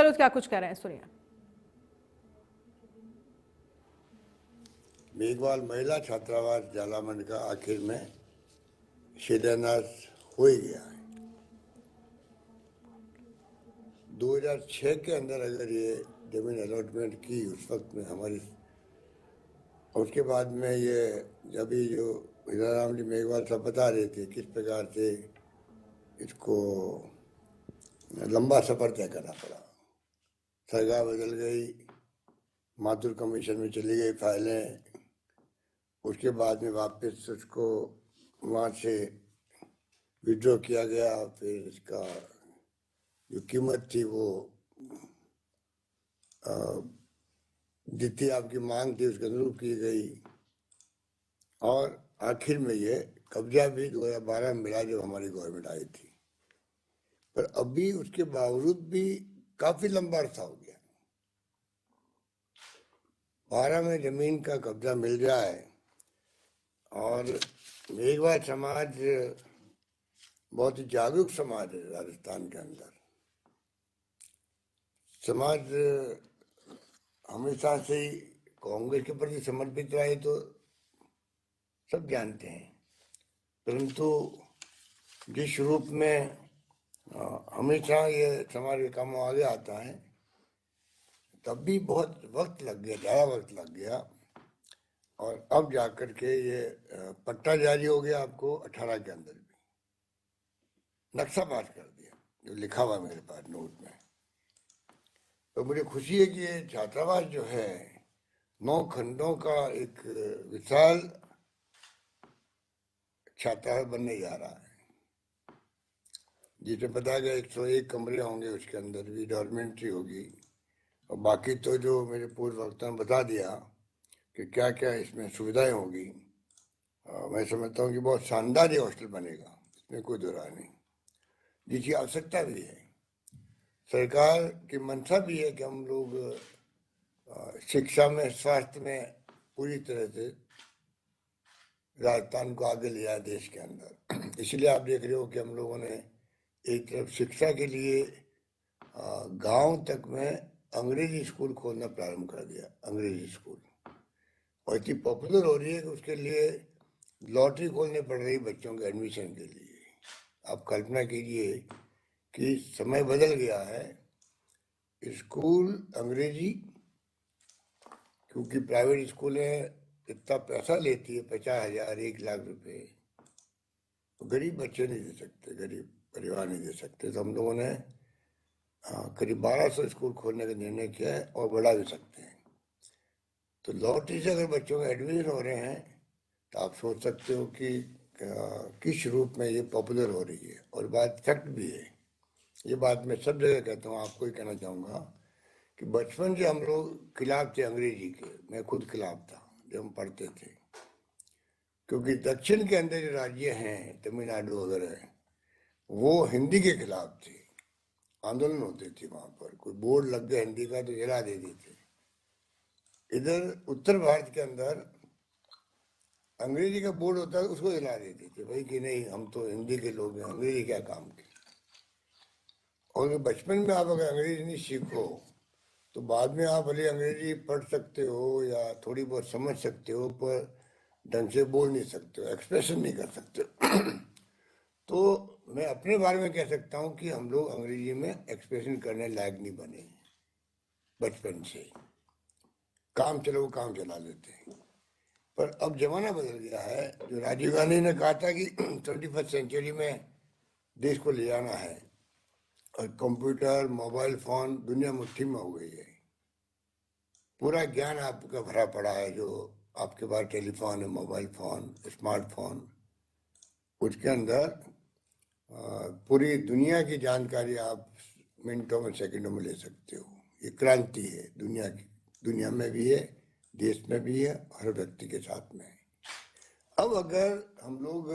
गहलोत क्या कुछ कह रहे हैं, सुनिए। मेघवाल महिला छात्रावास झालामन का आखिर में शिलान्यास हो ही गया है। 2006 के अंदर अगर ये जमीन अलॉटमेंट की उस वक्त में हमारी, उसके बाद में ये जब भी जो हीराराम जी मेघवाल साहब बता रहे थे किस प्रकार से इसको लंबा सफर तय करना पड़ा। सरकार बदल गई, माथुर कमीशन में चली गई फाइलें, उसके बाद में वापस उसको वहाँ से विड्रॉ किया गया, फिर इसका जो कीमत थी वो जितनी आपकी मांग थी उसके अनुरूप की गई, और आखिर में ये कब्जा भी 2012 में मिला जब हमारी गवर्नमेंट आई थी। पर अभी उसके बावजूद भी काफी लंबा अरसा हो गया, 12 में जमीन का कब्जा मिल जाए। और मेघवाल समाज बहुत ही जागरूक समाज है राजस्थान के अंदर। समाज हमेशा से ही कांग्रेस के प्रति समर्पित रहे तो सब जानते हैं, परंतु जिस रूप में हमेशा ये समाज के कामों आगे आता है, तब भी बहुत वक्त लग गया, ज़्यादा वक्त लग गया। और अब जाकर के ये पट्टा जारी हो गया आपको 18 के अंदर भी, नक्शा पास कर दिया जो लिखा हुआ मेरे पास नोट में। तो मुझे खुशी है कि ये छात्रावास जो है 9 खंडों का एक विशाल छात्रावास बनने जा रहा है, जिसमें बताया गया 101 कमरे होंगे, उसके अंदर भी डॉर्मेंट्री होगी। और बाकी तो जो मेरे पूर्व वक्ता ने बता दिया कि क्या क्या इसमें सुविधाएं होगी, मैं समझता हूँ कि बहुत शानदार ये हॉस्टल बनेगा, इसमें कोई दो राय नहीं, जिसकी आवश्यकता भी है। सरकार की मंशा भी है कि हम लोग शिक्षा में, स्वास्थ्य में पूरी तरह से राजस्थान को आगे ले आए देश के अंदर। इसलिए आप देख रहे हो कि हम लोगों ने एक तरफ शिक्षा के लिए गांव तक में अंग्रेजी स्कूल खोलना प्रारंभ कर दिया, अंग्रेजी स्कूल, और इतनी पॉपुलर हो रही है कि उसके लिए लॉटरी खोलनी पड़ रही बच्चों के एडमिशन के लिए। आप कल्पना कीजिए कि समय बदल गया है, स्कूल अंग्रेजी, क्योंकि प्राइवेट स्कूलें इतना पैसा लेती है, 50,000 1 लाख रुपए, तो गरीब बच्चे नहीं दे सकते, गरीब परिवार नहीं दे सकते। तो हम लोगों ने करीब 1200 स्कूल खोलने का निर्णय किया है, और बढ़ा भी सकते हैं। तो लॉटरी से अगर बच्चों के एडमिशन हो रहे हैं तो आप सोच सकते हो कि किस रूप में ये पॉपुलर हो रही है। और बात फैक्ट भी है, ये बात मैं सब जगह कहता हूँ, आपको ही कहना चाहूँगा कि बचपन से हम लोग खिलाफ थे अंग्रेजी के, मैं खुद खिलाफ था जब हम पढ़ते थे, क्योंकि दक्षिण के अंदर जो राज्य हैं तमिलनाडु वगैरह, वो हिंदी के खिलाफ थे, आंदोलन होते थे वहाँ पर, कोई बोर्ड लग गया हिंदी का तो जला देते थे। इधर उत्तर भारत के अंदर अंग्रेजी का बोर्ड होता है उसको जला देते थे, भाई कि नहीं हम तो हिंदी के लोग हैं, अंग्रेजी क्या काम की। और बचपन में आप अगर अंग्रेजी नहीं सीखो तो बाद में आप भले अंग्रेजी पढ़ सकते हो या थोड़ी बहुत समझ सकते हो, पर ढंग से बोल नहीं सकते हो, एक्सप्रेशन नहीं कर सकते हो। तो मैं अपने बारे में कह सकता हूँ कि हम लोग अंग्रेजी में एक्सप्रेशन करने लायक नहीं बने बचपन से, काम चलो वो काम चला लेते हैं। पर अब जमाना बदल गया है, जो राजीव गांधी ने कहा था कि 21st सेंचुरी में देश को ले जाना है, और कंप्यूटर, मोबाइल फोन, दुनिया मुट्ठी में हो गई है, पूरा ज्ञान आपका भरा पड़ा है, जो आपके पास टेलीफोन है, मोबाइल फोन, स्मार्टफोन, उसके अंदर पूरी दुनिया की जानकारी आप मिनटों में, सेकंडों में ले सकते हो। ये क्रांति है दुनिया की, दुनिया में भी है, देश में भी है, हर व्यक्ति के साथ में है। अब अगर हम लोग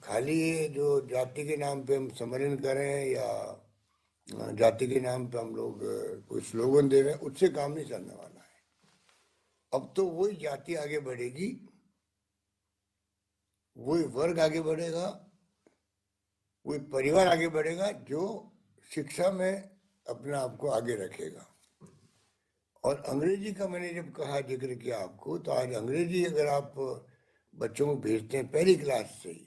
खाली जो जाति के नाम पे हम सम्मेलन करें या जाति के नाम पे हम लोग कोई स्लोगन दे रहे हैं, उससे काम नहीं चलने वाला है। अब तो वही जाति आगे बढ़ेगी, वही वर्ग आगे बढ़ेगा, वही परिवार आगे बढ़ेगा जो शिक्षा में अपने आप को आगे रखेगा। और अंग्रेजी का मैंने जब कहा, जिक्र किया आपको, तो आज अंग्रेजी अगर आप बच्चों को भेजते हैं पहली क्लास से ही,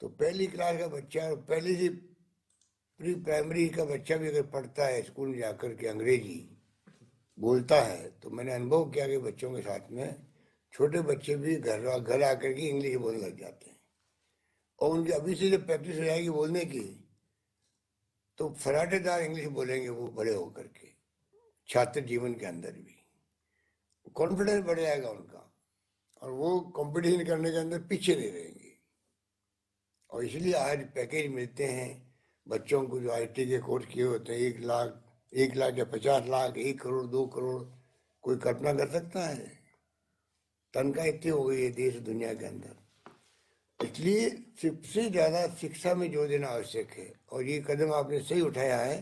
तो पहली क्लास का बच्चा और पहली से प्री प्राइमरी का बच्चा भी अगर पढ़ता है स्कूल में जाकर के अंग्रेजी बोलता है, तो मैंने अनुभव किया कि बच्चों के साथ में छोटे बच्चे भी घर आकर के इंग्लिश बोलने लग जाते हैं। और उनकी अभी से जब प्रैक्टिस हो जाएगी बोलने की, तो फराटेदार इंग्लिश बोलेंगे वो बड़े होकर के, छात्र जीवन के अंदर भी कॉन्फिडेंस बढ़ जाएगा उनका, और वो कंपटीशन करने के अंदर पीछे नहीं रहेंगे। और इसलिए आज पैकेज मिलते हैं बच्चों को जो आईटी के कोर्स किए होते हैं, 1 लाख या 50 लाख, 1 करोड़, 2 करोड़, कोई कल्पना कर सकता है? तनख्वाह इतनी हो गई है देश दुनिया के अंदर। इसलिए सबसे ज़्यादा शिक्षा में जोर देना आवश्यक है। और ये कदम आपने सही उठाया है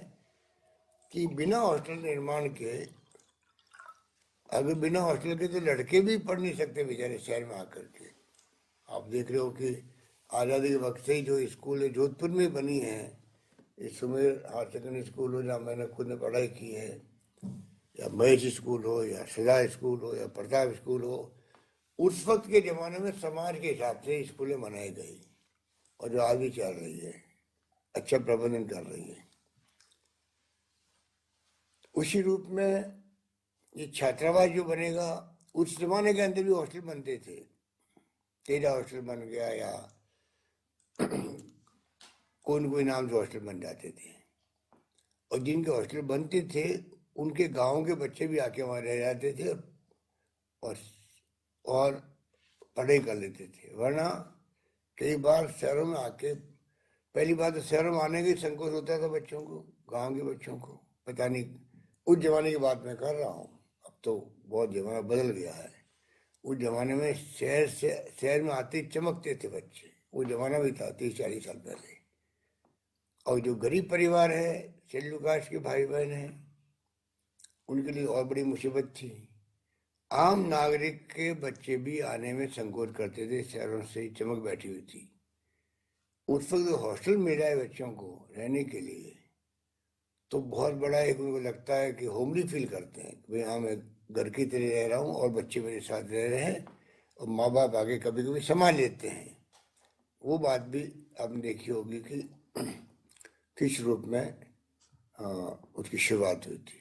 कि बिना हॉस्टल निर्माण के, अगर बिना हॉस्टल के तो लड़के भी पढ़ नहीं सकते बेचारे शहर में आकर के। आप देख रहे हो कि आज़ादी के वक्त से ही जो स्कूल है जोधपुर में बनी है, इस सुमेर हायर सेकेंडरी स्कूल हो जहाँ मैंने खुद ने पढ़ाई की है, या महेश स्कूल हो, या सदा स्कूल हो, या प्रताप स्कूल हो, उस वक्त के ज़माने में समाज के हिसाब से स्कूलें बनाई गई, और जो आज भी चल रही है, अच्छा प्रबंधन कर रही है। उसी रूप में ये छात्रावास जो बनेगा, उस जमाने के अंदर भी हॉस्टल बनते थे, तेजा हॉस्टल बन गया, या कोई नाम से हॉस्टल बन जाते थे। और जिनके हॉस्टल बनते थे उनके गांव के बच्चे भी आके वहाँ रह जाते थे और और पढ़ाई कर लेते थे। वरना कई बार शहरों में आके, पहली बात तो शहरों में आने का संकोच होता था बच्चों को, गांव के बच्चों को। पता नहीं, उस जमाने की बात मैं कर रहा हूँ, अब तो बहुत जमाना बदल गया है। उस जमाने में शहर में आते चमकते थे बच्चे, वो जमाना भी था 30-40 साल पहले। और जो गरीब परिवार है, शेड्यूल कास्ट के भाई बहन हैं, उनके लिए और बड़ी मुसीबत थी। आम नागरिक के बच्चे भी आने में संकोच करते थे, शहरों से ही चमक बैठी हुई थी। उस वक्त हॉस्टल मिल जाए बच्चों को रहने के लिए, तो बहुत बड़ा एक उनको लगता है कि होमली फील करते हैं, भाई हाँ मैं घर की तरह रह रहा हूँ और बच्चे मेरे साथ रह रहे हैं, और माँ बाप आगे कभी कभी संभाल लेते हैं। वो बात भी आपने देखी होगी कि किस रूप में उसकी शुरुआत हुई थी।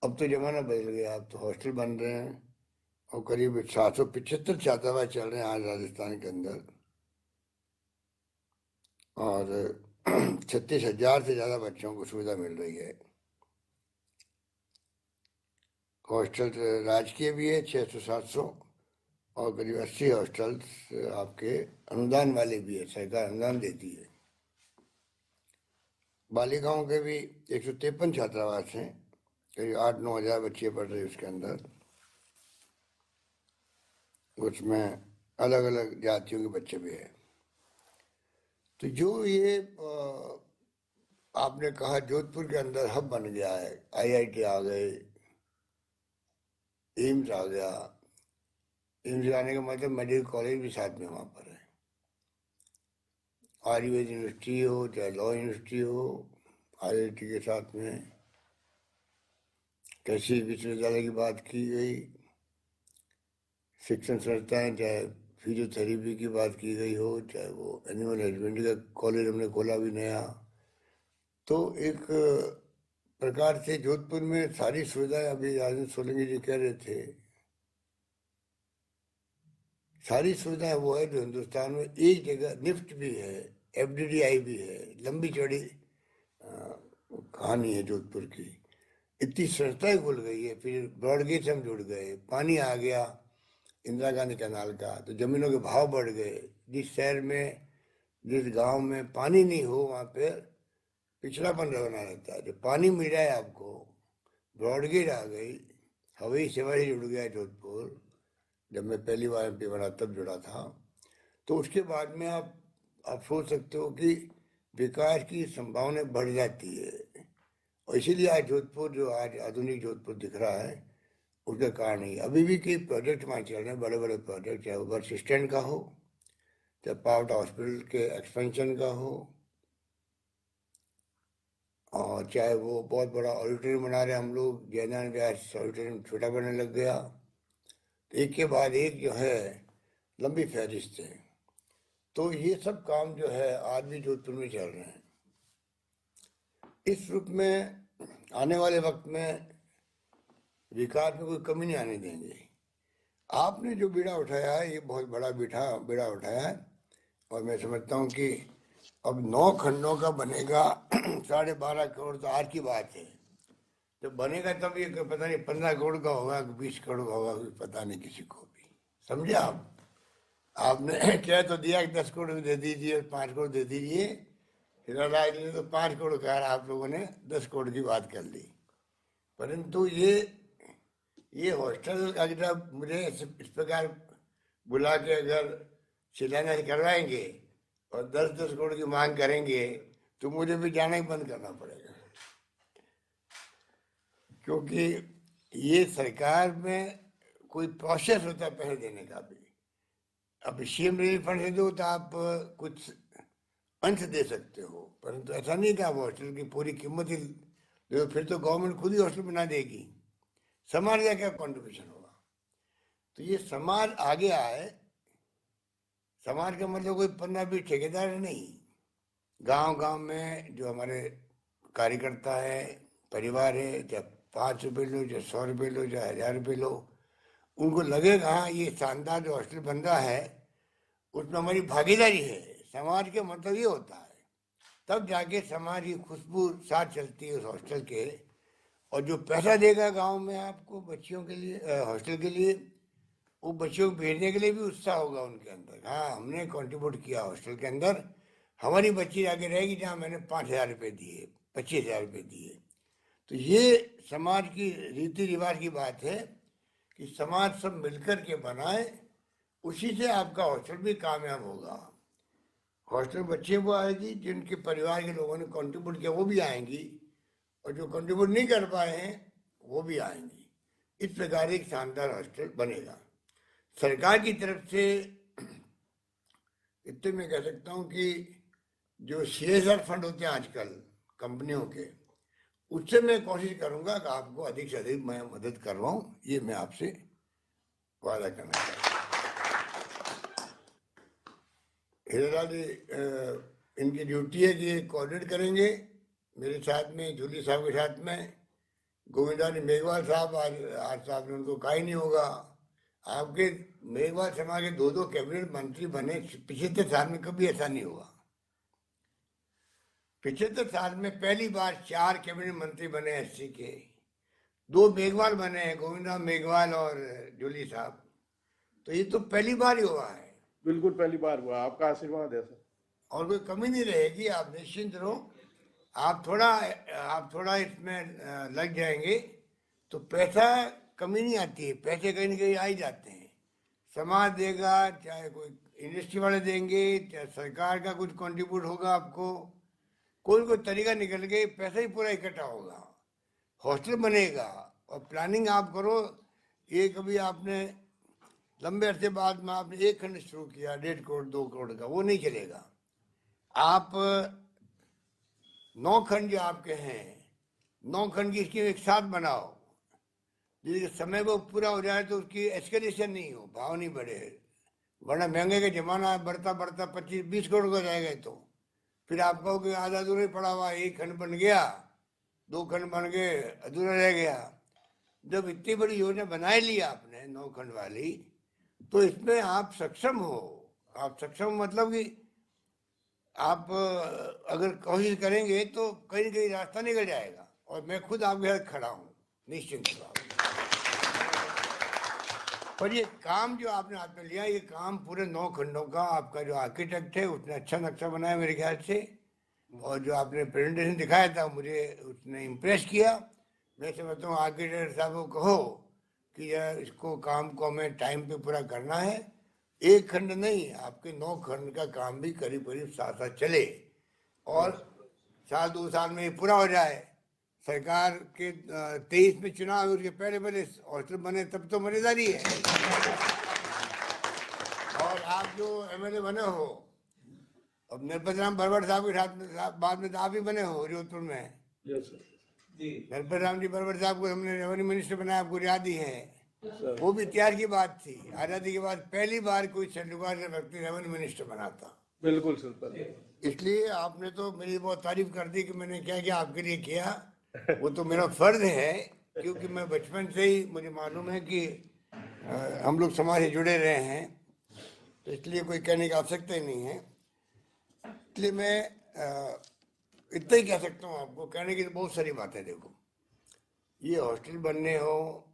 अब तो ज़माना बदल गया, अब तो हॉस्टल बन रहे हैं, और करीब 775 छात्रावास चल रहे हैं आज राजस्थान के अंदर, और 36,000 से ज़्यादा बच्चों को सुविधा मिल रही है। हॉस्टल राजकीय भी है 600-700, और करीब 80 हॉस्टल्स आपके अनुदान वाले भी है, सरकार अनुदान देती है। बालिकाओं के भी 153 छात्रावास हैं, करीब 8-9 हज़ार बच्चे पढ़ रहे हैं उसके अंदर। उसमें अलग अलग जातियों के बच्चे भी हैं। तो जो ये आपने कहा जोधपुर के अंदर हब बन गया है, आईआईटी आ गए, एम्स आ गया। एम्स आने का मतलब मेडिकल कॉलेज भी साथ में वहाँ पर है। आयुर्वेद यूनिवर्सिटी हो चाहे लॉ यूनिवर्सिटी हो, आईआईटी के साथ में। कृषि विश्वविद्यालय की बात की गई, शिक्षण संस्थाएं, चाहे फिजियोथेरेपी की बात की गई हो, चाहे वो एनिमल हस्बेंड्री का कॉलेज हमने खोला भी नया। तो एक प्रकार से जोधपुर में सारी सुविधाएं, अभी राजेंद्र सोलंकी जी कह रहे थे, सारी सुविधाएं वो है जो हिंदुस्तान में एक जगह। निफ्ट भी है, एफडीडीआई भी है, लंबी चौड़ी कहानी है जोधपुर की। इतनी संस्थाएं खुल गई है, फिर ब्रॉडगेज हम जुड़ गए, पानी आ गया इंदिरा गांधी कैनाल का, तो जमीनों के भाव बढ़ गए। जिस शहर में, जिस गांव में पानी नहीं हो, वहाँ पे पिछड़ापन बना रहता है। जो पानी मिल जाए आपको, ब्रॉडगेज आ गई, हवाई सेवा से जुड़ गया जोधपुर। जब मैं पहली बार एमपी बना तब जुड़ा था। तो उसके बाद में आप सोच सकते हो कि विकास की संभावनाएं बढ़ जाती है। और इसीलिए आज जोधपुर, जो आज आधुनिक जोधपुर दिख रहा है, उसका कारण ही अभी भी कई प्रोजेक्ट वहाँ चल रहे हैं, बड़े बड़े प्रोजेक्ट, चाहे वो बस स्टैंड का हो, चाहे पावटा हॉस्पिटल के एक्सपेंशन का हो, और चाहे वो बहुत बड़ा ऑडिटोरियम बना रहे हम लोग, जयनारायण व्यास ऑडिटोरियम छोटा बनने लग गया, तो एक के बाद एक जो है लंबी फहरिस्त है। तो ये सब काम जो है आज भी जोधपुर में चल रहे हैं। इस रूप में आने वाले वक्त में विकास में कोई कमी नहीं आने देंगे। आपने जो बीड़ा उठाया है ये बहुत बड़ा बीड़ा उठाया है, और मैं समझता हूँ कि अब 9 खंडों का बनेगा 12.5 करोड़ तो आज की बात है। तो बनेगा तब ये पता नहीं 15 करोड़ का होगा, 20 करोड़ का होगा, पता नहीं किसी को भी। समझे आप? आपने कह तो दिया कि 10 करोड़ दे दीजिए, 5 करोड़ दे दीजिए, हिरालाल जी ने तो 5 करोड़ कहा, आप लोगों ने 10 करोड़ की बात कर ली। परंतु ये हॉस्टल अगर मुझे इस प्रकार बुला के अगर शिलान्यास करवाएंगे और 10-10 करोड़ की मांग करेंगे तो मुझे भी जाना ही बंद करना पड़ेगा, क्योंकि ये सरकार में कोई प्रोसेस होता है पैसे देने का भी। अब सीएम रिलीफ फंड से दो तो आप कुछ अंश दे सकते हो, परंतु ऐसा नहीं कि आप हॉस्टल की पूरी कीमत ही दो, फिर तो गवर्नमेंट खुद ही हॉस्टल बना देगी, समाज का क्या कॉन्ट्रीब्यूशन होगा? तो ये समाज आगे आए। समाज का मतलब कोई 15-20 ठेकेदार नहीं, गांव गांव में जो हमारे कार्यकर्ता है, परिवार है, चाहे 5 रुपये लो, चाहे 100 रुपये लो, चाहे 1000 रुपये लो, उनको लगेगा हाँ ये शानदार जो हॉस्टल बन रहा है उसमें हमारी भागीदारी है। समाज के मतलब ये होता है, तब जाके समाज की खुशबू साथ चलती है उस हॉस्टल के। और जो पैसा देगा गांव में आपको बच्चियों के लिए, हॉस्टल के लिए, वो बच्चों को भेजने के लिए भी उत्साह होगा उनके अंदर, हाँ हमने कंट्रीब्यूट किया हॉस्टल के अंदर, हमारी बच्ची आगे रहेगी जहाँ मैंने 5,000 रुपये दिए, 25,000 रुपये दिए। तो ये समाज की रीति रिवाज की बात है कि समाज सब मिलकर के बनाए, उसी से आपका हॉस्टल भी कामयाब होगा। हॉस्टल बच्चे वो आएगी जिनके परिवार के लोगों ने कंट्रीब्यूट किया, वो भी आएंगी, और जो कंट्रीब्यूट नहीं कर पाए हैं वो भी आएंगी। इस प्रकार एक शानदार हॉस्टल बनेगा। सरकार की तरफ से इतने मैं कह सकता हूँ कि जो CSR फंड होते हैं आजकल कंपनियों के, उससे मैं कोशिश करूंगा कि आपको अधिक से अधिक मैं मदद करवाऊं, ये मैं आपसे वादा करना चाहता हूँ। हीरालाल जी, इनकी ड्यूटी है कि ये कोऑर्डिनेट करेंगे मेरे साथ में, जूली साहब के साथ में। गोविंदा जी मेघवाल साहब आज साहब ने उनको कहा ही नहीं होगा। आपके मेघवाल समाज के 2 कैबिनेट मंत्री बने, 75 साल में कभी ऐसा नहीं हुआ। 75 साल में पहली बार 4 कैबिनेट मंत्री बने SC के, 2 मेघवाल बने हैं, गोविंदा मेघवाल और जूली साहब। तो ये तो पहली बार ही हुआ है। बिल्कुल पहली बार हुआ, आपका आशीर्वाद है सर। और कोई कमी नहीं रहेगी, आप निश्चिंत रहो। आप थोड़ा इसमें लग जाएंगे तो पैसा कमी नहीं आती है, पैसे कहीं ना कहीं आ ही जाते हैं। समाज देगा, चाहे कोई इंडस्ट्री वाले देंगे, चाहे सरकार का कुछ कंट्रीब्यूट होगा आपको, कोई तरीका निकल के पैसा ही पूरा इकट्ठा होगा, हॉस्टल बनेगा। और प्लानिंग आप करो, ये कभी आपने लंबे अरसे बाद में आपने एक खंड शुरू किया 1.5 करोड़ 2 करोड़ का, वो नहीं चलेगा। आप 9 खंड जो आपके हैं, 9 खंड की स्कीम एक साथ बनाओ, जिसके समय वो पूरा हो जाए तो उसकी एस्केलेशन नहीं हो, भाव नहीं बढ़े, वरना महंगे का जमाना है, बढ़ता बढ़ता 25-20 करोड़ का जाएगा। तो फिर आप कहो कि आधा अधूरा ही पड़ा हुआ, 1 खंड बन गया, 2 खंड बन गए, अधूरा रह गया। जब इतनी बड़ी योजना बना ली आपने 9 खंड वाली, तो इसमें आप सक्षम हो। आप सक्षम मतलब कि आप अगर कोशिश करेंगे तो कहीं ना कहीं रास्ता निकल जाएगा, और मैं खुद आपके साथ खड़ा हूँ, निश्चिंत रहो। पर ये काम जो आपने हाथ में लिया, ये काम पूरे 9 खंडों का, आपका जो आर्किटेक्ट है उसने अच्छा नक्शा बनाया मेरे ख्याल से, और जो आपने प्रेजेंटेशन दिखाया था मुझे उसने इम्प्रेस किया। मैं समझता हूँ आर्किटेक्ट साहब को कहो कि यार इसको काम को हमें टाइम पे पूरा करना है। 1 खंड नहीं, आपके 9 खंड का काम भी करीब करीब साथ साथ चले, और 1-2 साल में ये पूरा हो जाए। सरकार के 23 में चुनाव है, उसके पहले पहले हॉस्टल बने, तब तो मजेदारी है। और आप जो MLA बने हो, अब नरपत राम भरवाड़ साहब के साथ बाद में तो आप ही बने हो जोधपुर में, यस सर। नरपत राम जी बरबर साहब को हमने रेवेन्यू मिनिस्टर बनाया, आपको याद ही है। सर वो भी इतिहास की बात थी, आज़ादी के बाद पहली बार कोई सेंट्रल का व्यक्ति रेवेन्यू मिनिस्टर बना था। बिल्कुल सर। इसलिए आपने तो मेरी बहुत तारीफ कर दी कि मैंने क्या क्या आपके लिए किया। वो तो मेरा फर्ज है, क्योंकि मैं बचपन से ही मुझे मालूम है कि हम लोग समाज से जुड़े रहे हैं, तो इसलिए कोई कहने की आवश्यकता ही नहीं है। इसलिए मैं इतना ही कह सकता हूँ आपको, कहने की तो बहुत सारी बातें। देखो, ये हॉस्टल बनने हो,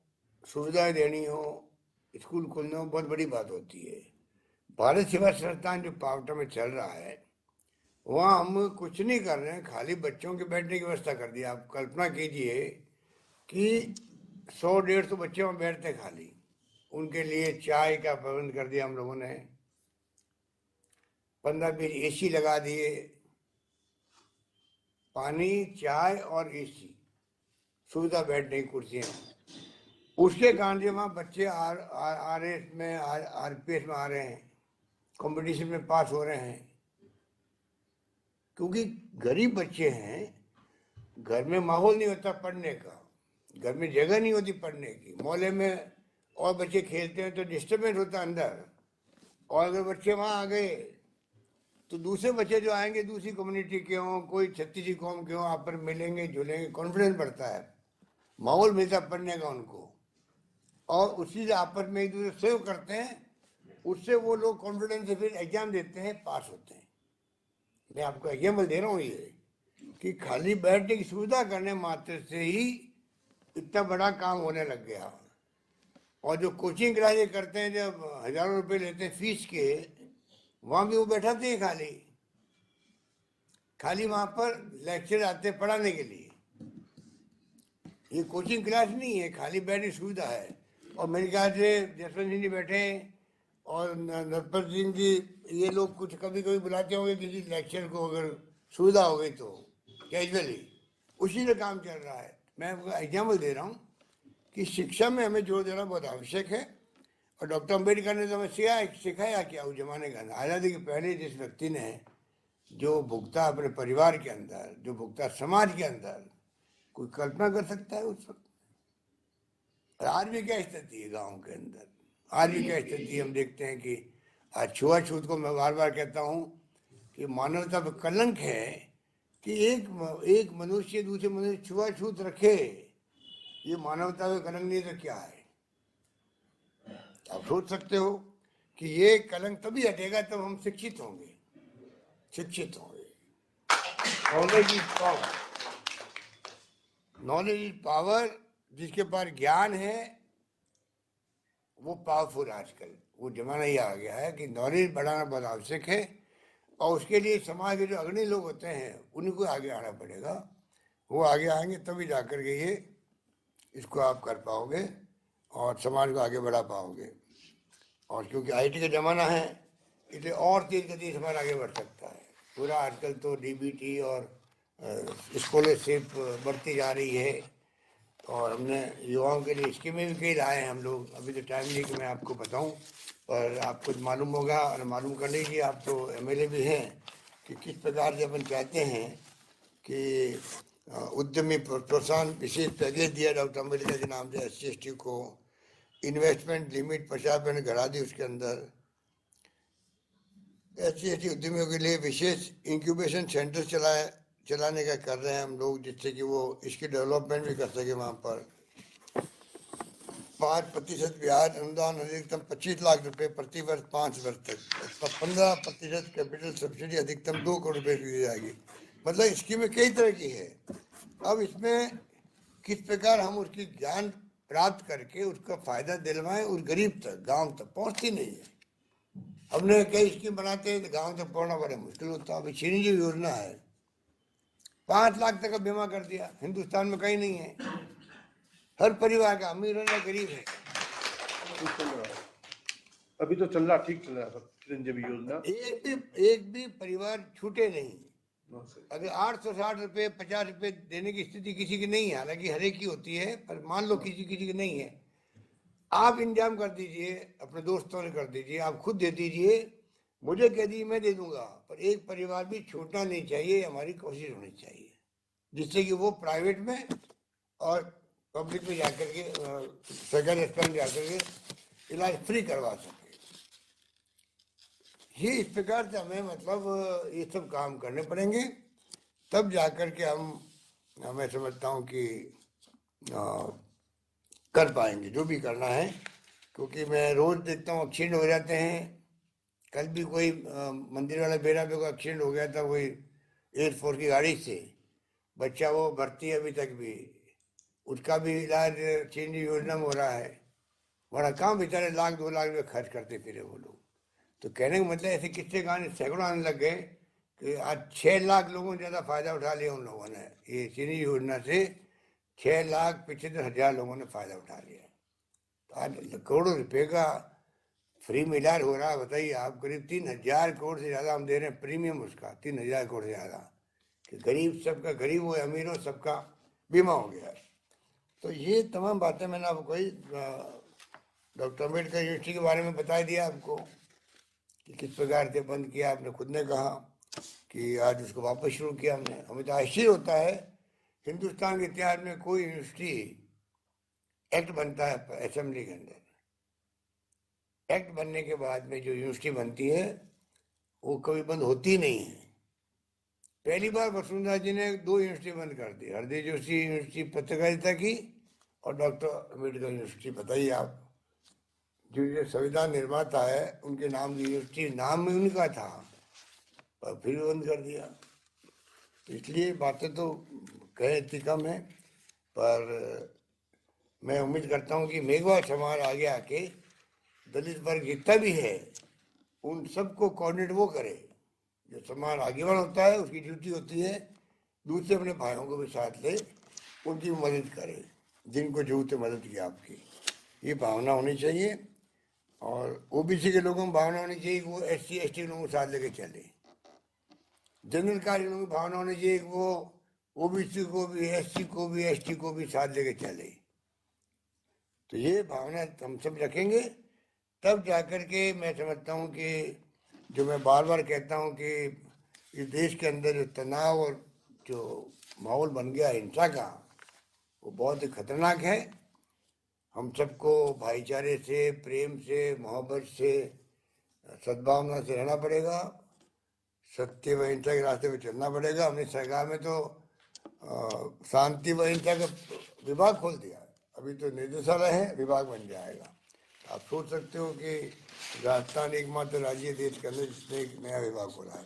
सुविधाएं देनी हो, स्कूल खोलने हो, बहुत बड़ी बात होती है। भारत सेवा संस्थान जो पावटा में चल रहा है, वहाँ हम कुछ नहीं कर रहे हैं, खाली बच्चों के बैठने की व्यवस्था कर दी। आप कल्पना कीजिए कि 100-150 बच्चे वहाँ बैठते खाली, उनके लिए चाय का प्रबंध कर दिया हम लोगों ने, 15-20 AC लगा दिए, पानी, चाय और AC, सुविधा, बैठने की कुर्सियाँ। उसके कारण से वहाँ बच्चे RS में, RPS में आ रहे हैं, कंपटीशन में पास हो रहे हैं। क्योंकि गरीब बच्चे हैं, घर में माहौल नहीं होता पढ़ने का, घर में जगह नहीं होती पढ़ने की, मोहल्ले में और बच्चे खेलते हैं तो डिस्टर्बेंस होता है अंदर। और अगर बच्चे वहाँ आ गए तो दूसरे बच्चे जो आएंगे दूसरी कम्युनिटी के हों, कोई छत्तीसी कौम के हों, आप पर मिलेंगे जुलेंगे, कॉन्फिडेंस बढ़ता है, माहौल मिलता है पढ़ने का उनको, और उसी से आपस में एक दूसरे सेव करते हैं, उससे वो लोग कॉन्फिडेंस से फिर एग्जाम देते हैं, पास होते हैं। मैं आपको एग्जाम्पल दे रहा हूँ ये, कि खाली बैठने की सुविधा करने मात्र से ही इतना बड़ा काम होने लग गया। और जो कोचिंग क्लासेस करते हैं, जब हजारों रुपए लेते हैं फीस के, वहाँ भी वो बैठाते हैं खाली, खाली वहाँ पर लेक्चर आते हैं पढ़ाने के लिए। ये कोचिंग क्लास नहीं है, खाली बैठने की सुविधा है। और मेरे ख्याल से जसवंत सिंह जी बैठे हैं और नरपत सिंह जी, ये लोग कुछ कभी कभी बुलाते होंगे किसी लेक्चर को, अगर सुविधा हो गई तो कैजुअली, उसी से काम चल रहा है। मैं आपको एग्जाम्पल दे रहा हूँ कि शिक्षा में हमें जोर देना बहुत आवश्यक है। और डॉक्टर अम्बेडकर ने तो हमें सिखाया क्या उस जमाने का, आज़ादी के पहले जिस व्यक्ति ने जो भुगता अपने परिवार के अंदर, जो भुगता समाज के अंदर, कोई कल्पना कर सकता है उस वक्त। आज भी क्या स्थिति है गाँव के अंदर, आज भी क्या स्थिति हम देखते हैं कि आज छुआछूत को मैं बार बार कहता हूँ कि मानवता पर कलंक है कि एक मनुष्य दूसरे मनुष्य छुआछूत रखे, ये मानवता पे कलंक नहीं तो क्या है। आप सोच सकते हो कि ये कलंक तभी हटेगा तब हम शिक्षित होंगे, शिक्षित होंगे। Knowledge is power, knowledge is power. जिसके पास ज्ञान है वो पावरफुल। आजकल वो जमाना ही आ गया है कि नॉलेज बढ़ाना बहुत आवश्यक है, और उसके लिए समाज के जो अग्रणी लोग होते हैं उनको आगे आना पड़ेगा। वो आगे आएंगे तभी जाकर के ये इसको आप कर पाओगे और समाज को आगे बढ़ा पाओगे। और क्योंकि IT का ज़माना है, इसलिए और तेज गति से समाज आगे बढ़ सकता है। पूरा आजकल तो DBT और स्कॉलरशिप बढ़ती जा रही है, और हमने युवाओं के लिए स्कीमें भी कई लाए हैं हम लोग। अभी तो टाइम नहीं कि मैं आपको बताऊं, पर आपको मालूम होगा और मालूम कर लीजिए, आप तो MLA भी हैं, कि किस प्रकार से अपन चाहते हैं कि उद्यमी प्रोत्साहन विशेष पैकेज दिया डॉक्टर अम्बेडकर के नाम से SC/ST को, इन्वेस्टमेंट लिमिट 50% बढ़ा दी, उसके अंदर SC/ST उद्यमियों के लिए विशेष इंक्यूबेशन सेंटर चलाने का कर रहे हैं हम लोग, जिससे कि वो इसकी डेवलपमेंट भी कर सके। वहाँ पर 5% ब्याज अनुदान, अधिकतम 25 लाख रुपए प्रति वर्ष 5 वर्ष तक, 15% कैपिटल सब्सिडी, अधिकतम 2 करोड़ रुपए की दी जाएगी। मतलब स्कीमें कई तरह की है। अब इसमें किस प्रकार हम उसकी ज्ञान प्राप्त करके उसका फायदा दिलवाएं, उस गरीब तक, गांव तक पहुंचती नहीं है। हमने कई स्कीम बनाते हैं तो गांव तक पहुंचना बड़ा मुश्किल होता है। अभी श्रीनिधि योजना है, 5 लाख तक का बीमा कर दिया, हिंदुस्तान में कहीं नहीं है। हर परिवार का, अमीर है ना गरीब है। चल रहा है, अभी तो चल रहा, ठीक चल रहा है चिरंजीवी योजना। एक भी परिवार छूटे नहीं। अगर 860 रुपये 50 रुपये देने की स्थिति किसी की नहीं है, हालांकि हर एक की होती है, पर मान लो किसी की नहीं है, आप इंतजाम कर दीजिए, अपने दोस्तों ने कर दीजिए, आप खुद दे दीजिए, मुझे कह दीजिए मैं दे दूंगा, पर एक परिवार भी छूटना नहीं चाहिए, हमारी कोशिश होनी चाहिए। जिससे कि वो प्राइवेट में और पब्लिक में जाकर के सरकारी अस्पताल में जाकर के इलाज फ्री करवा सके। ये इस प्रकार से हमें मतलब ये सब काम करने पड़ेंगे, तब जाकर के मैं समझता हूँ कि कर पाएंगे जो भी करना है। क्योंकि मैं रोज देखता हूँ एक्सीडेंट हो जाते हैं। कल भी कोई मंदिर वाला बेड़ा पे कोई एक्सीडेंट हो गया था, कोई एयरफोर्स की गाड़ी से, बच्चा वो भर्ती है अभी तक भी, उसका भी इलाज चीनी योजना में हो रहा है। बड़ा कहाँ बेचारे लाख 2 लाख रुपये खर्च करते फिरे वो लोग। तो कहने का मतलब ऐसे किस्से कहानी सैकड़ों आने लग गए कि आज 6 लाख लोगों ने ज़्यादा फायदा उठा लिया उन लोगों ने। ये चीनी योजना से 6,75,000 लोगों ने फायदा उठा लिया। तो आज करोड़ों रुपए का फ्री में इलाज हो रहा है। बताइए आप, करीब 3,000 करोड़ से ज़्यादा हम दे रहे हैं प्रीमियम उसका, 3,000 करोड़ से ज़्यादा, कि गरीब सबका, गरीब हो अमीर हो सबका बीमा हो गया। तो ये तमाम बातें मैंने आपको कही। डॉक्टर अम्बेडकर यूनिवर्सिटी के बारे में बता दिया आपको कि किस प्रकार से बंद किया। आपने खुद ने कहा कि आज उसको वापस शुरू किया हमने। हमें तो आश्चर्य होता है, हिंदुस्तान के इतिहास में कोई यूनिवर्सिटी एक्ट बनता है असेंबली के अंदर, एक्ट बनने के बाद में जो यूनिवर्सिटी बनती है वो कभी बंद होती नहीं है। पहली बार वसुंधरा जी ने 2 यूनिवर्सिटी बंद कर दी, हरदीप जोशी यूनिवर्सिटी पत्रकारिता की और डॉक्टर अम्बेडकर यूनिवर्सिटी। बताइए आप, जो ये संविधान निर्माता है उनके नाम की यूनिवर्सिटी, नाम में उनका था, पर फिर बंद कर दिया। तो इसलिए बातें तो कहे इतनी कम है, पर मैं उम्मीद करता हूँ कि मेघवाल समाज आगे आके दलित वर्ग जितना भी है उन सबको कोऑर्डिनेट वो करे। जो समाज आगेवान होता है उसकी ड्यूटी होती है दूसरे अपने भाइयों को भी साथ ले, उनकी मदद करे, जिनको जरूरत है मदद की आपकी, ये भावना होनी चाहिए। और ओबीसी के लोगों में भावना होनी चाहिए कि वो SC ST लोगों को साथ लेके चले। जनरल कार्य लोगों की भावना होनी चाहिए कि वो ओबीसी को भी, SC को भी, ST को भी साथ लेके चले। तो ये भावना हम सब रखेंगे, तब जाकर के मैं समझता हूँ कि जो मैं बार बार कहता हूँ कि इस देश के अंदर जो तनाव और जो माहौल बन गया हिंसा का, वो बहुत ही खतरनाक है। हम सबको भाईचारे से, प्रेम से, मोहब्बत से, सद्भावना से रहना पड़ेगा, सत्य व अहिंसा के रास्ते पे चलना पड़ेगा। हमने सरकार में तो शांति व अहिंसा का विभाग खोल दिया, अभी तो निदेशालय है, विभाग बन जाएगा। आप सोच सकते हो कि राजस्थान एकमात्र राज्य देश के अंदर जिसने एक नया विभाग खोला है।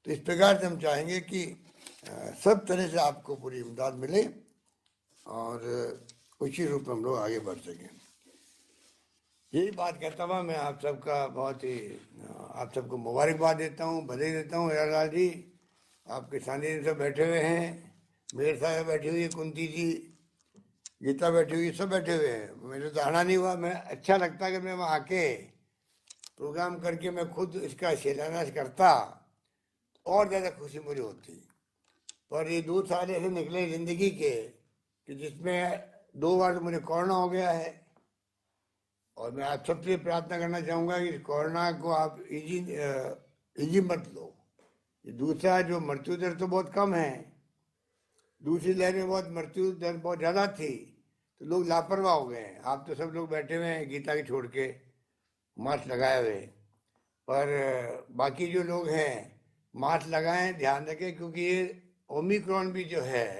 तो इस प्रकार से हम चाहेंगे कि सब तरह से आपको पूरी इमदाद मिले और उसी रूप में हम लोग आगे बढ़ सकें। यही बात कहता हुआ मैं आप सबका बहुत ही आप सबको मुबारकबाद देता हूँ, बधाई देता हूँ। हिरालाल जी आपके सानिध्य में सब बैठे हुए हैं, मेरे साथ बैठी हुई है कुंती जी, गीता बैठी हुई, सब बैठे हुए हैं। मेरे तो आना नहीं हुआ, मैं अच्छा लगता कि मैं वहाँ आके प्रोग्राम करके मैं खुद इसका शिलान्यास करता, और ज़्यादा खुशी मुझे होती। पर ये 2 साल ऐसे निकले ज़िंदगी के कि जिसमें 2 बार तो मुझे कोरोना हो गया है। और मैं आप सबसे प्रार्थना करना चाहूँगा कि कोरोना को आप इजी मत लो। ये दूसरा जो मृत्यु दर तो बहुत कम है, दूसरी लहर में बहुत मृत्यु दर बहुत ज़्यादा थी, तो लोग लापरवाह हो गए हैं। आप तो सब लोग बैठे हुए हैं गीता के छोड़ के, मास्क लगाए हुए, पर बाकी जो लोग हैं मास्क लगाएं, ध्यान रखें, क्योंकि ये ओमिक्रॉन भी जो है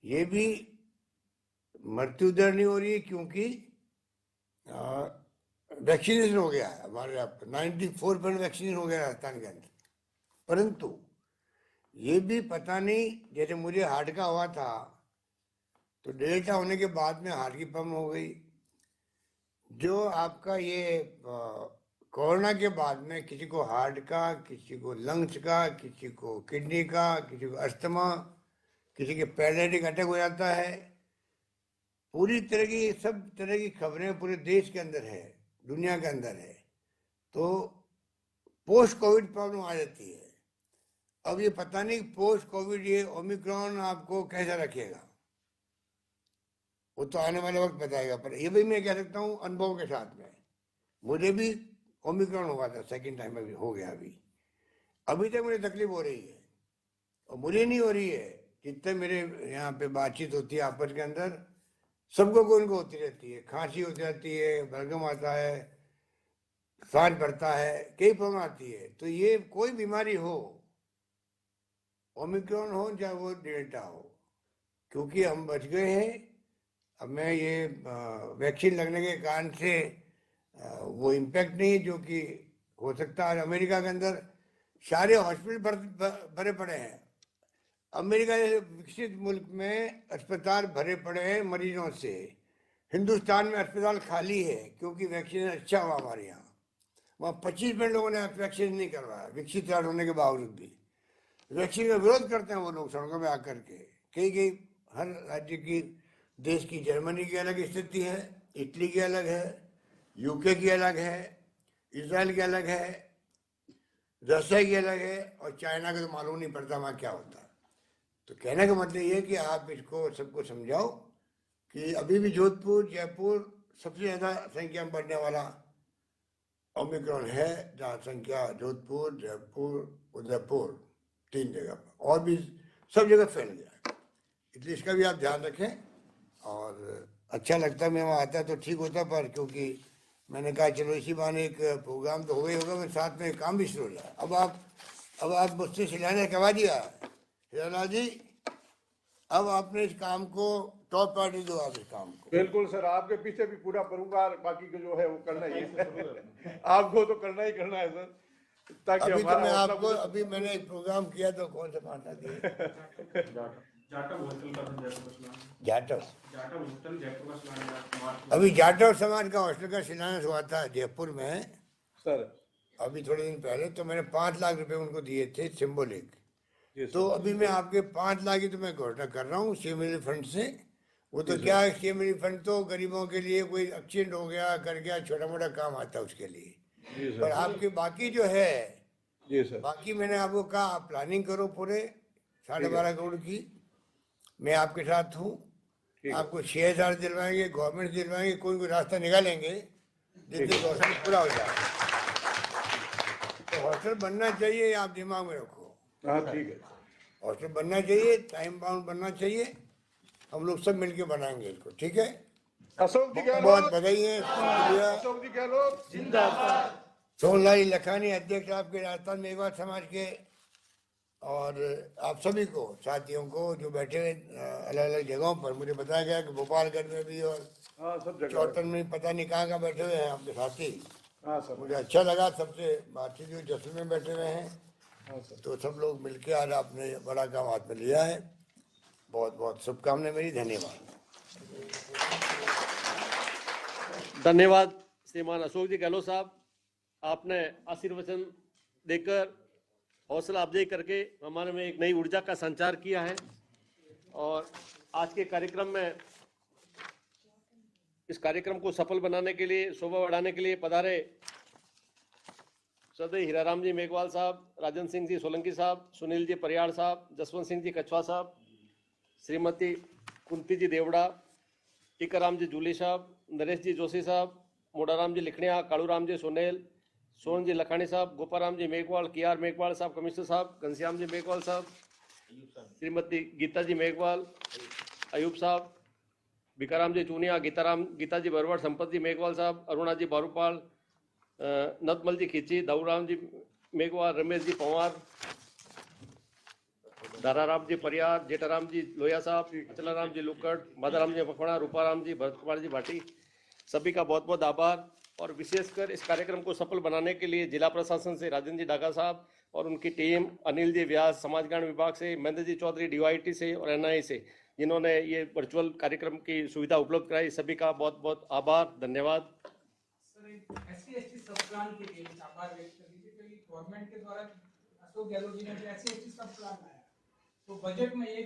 ये भी मृत्यु दर नहीं हो रही है, क्योंकि वैक्सीनेशन हो गया है हमारे यहाँ पर, 94% वैक्सीनेशन हो गया राजस्थान के अंदर। परंतु ये भी पता नहीं, जैसे मुझे हार्ट का हुआ था तो डेल्टा होने के बाद में हार्ट की प्रॉब्लम हो गई। जो आपका ये कोरोना के बाद में किसी को हार्ट का, किसी को लंग्स का, किसी को किडनी का, किसी को अस्थमा, किसी के पैरालिटिक अटैक हो जाता है। पूरी तरह की सब तरह की खबरें पूरे देश के अंदर है, दुनिया के अंदर है। तो पोस्ट कोविड प्रॉब्लम आ जाती है। अब ये पता नहीं पोस्ट कोविड ये ओमिक्रॉन आपको कैसा रखेगा, वो तो आने वाले वक्त बताएगा। पर ये भी मैं कह सकता हूँ अनुभव के साथ में, मुझे भी ओमिक्रॉन हुआ था, सेकेंड टाइम अभी हो गया। अभी तक मुझे तकलीफ हो रही है, और मुझे नहीं हो रही है, जितने मेरे यहाँ पे बातचीत होती है आपस के अंदर, सबको कोई उनको होती रहती है, खांसी होती रहती है, बलगम आता है, सांस भरता है, कई प्रॉब्लम आती है। तो ये कोई बीमारी हो, ओमिक्रॉन हो चाहे वो डेल्टा हो, क्योंकि हम बच गए हैं। अब मैं ये वैक्सीन लगने के कारण से वो इम्पैक्ट नहीं है जो कि हो सकता है। अमेरिका के अंदर सारे हॉस्पिटल भरे पड़े हैं। अमेरिका जैसे विकसित मुल्क में अस्पताल भरे पड़े हैं मरीजों से। हिंदुस्तान में अस्पताल खाली है क्योंकि वैक्सीन अच्छा हुआ हमारे यहाँ। वहाँ 25% लोगों ने वैक्सीन नहीं करवाया, विकसित राज्य होने के बावजूद भी। वैक्सीन का विरोध करते हैं वो लोग सड़कों पे आकर के। कई कई हर राज्य की, देश की, जर्मनी की अलग स्थिति है, इटली की अलग है, यूके की अलग है, इसराइल की अलग है, रशिया की अलग है, और चाइना का तो मालूम नहीं पड़ता वहाँ क्या होता है। तो कहने का मतलब ये है कि आप इसको सबको समझाओ कि अभी भी जोधपुर, जयपुर सबसे ज़्यादा संख्या में बढ़ने वाला ओमिक्रॉन है। जहाँ संख्या जोधपुर, जयपुर, उदयपुर, 3 जगह पर, और भी सब जगह फैल गया है। इसलिए इसका भी आप ध्यान रखें। और अच्छा लगता मैं वहाँ आता तो ठीक होता, पर क्योंकि मैंने कहा चलो इसी बहाने एक प्रोग्राम तो हो ही होगा, मैं साथ में काम भी शुरू हो जाए। अब आप मुझसे शिलान्यास करवा दिया हीरालाल जी, अब आपने इस काम को टॉप प्रायोरिटी दो आप इस काम को। बिल्कुल सर, आपके पीछे भी पूरा परिवार, बाकी का जो है वो करना ही है। आपको तो करना ही करना है सर, ताकि अभी तो मैं हमारा आपको, अभी मैंने एक प्रोग्राम किया तो कौन सा पार्टा दिया, जाटव, अभी जाटव समाज का हॉस्टल का शिलान्यास हुआ था जयपुर में सर। अभी थोड़े दिन पहले। तो मैंने 5 लाख रुपए उनको दिए थे सिंबॉलिक। जी सर। तो अभी मैं आपके 5 लाख की तो मैं घोषणा कर रहा हूँ सीएम फंड से। वो तो क्या है, सीएम फंड तो गरीबों के लिए, कोई एक्सीडेंट हो गया, कर गया, छोटा मोटा काम आता है उसके लिए। जी सर। पर आपके बाकी जो है, जी सर। बाकी मैंने आपको कहा आप प्लानिंग करो पूरे 12.5 करोड़ की। मैं आपके साथ हूँ। ठीक है। आपको 6,000 दिलवाएंगे, गवर्नमेंट दिलवाएंगे, कोई रास्ता निकालेंगे जिससे हॉस्टल पूरा हो जाए। तो हॉस्टल बनना चाहिए, आप दिमाग में रखो। हाँ ठीक है। हॉस्टल बनना चाहिए, टाइम बाउंड बनना चाहिए। हम लोग सब मिलके बनाएंगे इसको, ठीक है। अशोक जी बहुत गहलोत, बधाई है, शुक्रिया। अशोक जी गहलोत जिंदाबाद। सोनलाल लखानी अध्यक्ष आपके राजस्थान मेघवाल समाज के, और आप सभी को, साथियों को जो बैठे हुए अलग अलग जगहों पर, मुझे बताया गया कि गोपालगंज में भी और हाँ सब जगह। चौटन में पता नहीं कहाँ कहाँ बैठे हुए हैं आपके साथी। हाँ सर। मुझे अच्छा लगा, सबसे बातचीत हुई, जैसलमेर में बैठे हुए हैं। हाँ सर। तो सब लोग मिलके आज आपने बड़ा काम हाथ में लिया है। बहुत बहुत शुभकामनाएं मेरी, धन्यवाद। धन्यवाद श्रीमान अशोक जी गहलोत साहब, आपने आशीर्वचन देकर हौसला अफजाई करके हमारे में एक नई ऊर्जा का संचार किया है। और आज के कार्यक्रम में, इस कार्यक्रम को सफल बनाने के लिए, शोभा बढ़ाने के लिए पधारे सदैव हीराराम जी मेघवाल साहब, राजन सिंह जी सोलंकी साहब, सुनील जी परियाड़ साहब, जसवंत सिंह जी कछवा साहब, श्रीमती कुंती जी देवड़ा, टीकाराम जी जूली साहब, नरेश जी जोशी साहब, मोडाराम जी लिखणिया, कालूराम जी सोनेल, सोन जी लखानी साहब, गोपाराम जी मेघवाल, KR मेघवाल साहब कमिश्नर साहब, घनश्याम जी मेघवाल साहब, श्रीमती गीता जी मेघवाल, अयूब साहब, भिकाराम जी चूनिया, गीता जी बरवड़, संपत जी मेघवाल साहब, अरुणा जी बारूपाल, नतमल जी खींची, दाऊराम जी मेघवाल, रमेश जी पंवार, दाराराम जी परियार, जेठाराम जी लोहिया साहब, अचलाराम जी लुक्कड़, माधाराम जी मकवाणा, रूपाराम जी, भरत कुमार जी भाटी, सभी का बहुत बहुत आभार। और विशेषकर इस कार्यक्रम को सफल बनाने के लिए जिला प्रशासन से राजन जी डागा साहब और उनकी टीम, अनिल जी व्यास समाज कल्याण विभाग से, महेंद्र जी चौधरी DYT से और NI से, जिन्होंने ये वर्चुअल कार्यक्रम की सुविधा उपलब्ध कराई, सभी का बहुत बहुत आभार, धन्यवाद। SC/ST सब प्लान के लिए आभार व्यक्त कर दीजिए, क्योंकि गवर्नमेंट के द्वारा अशोक गहलोत जी ने SC/ST सब प्लान लाया, तो बजट में ये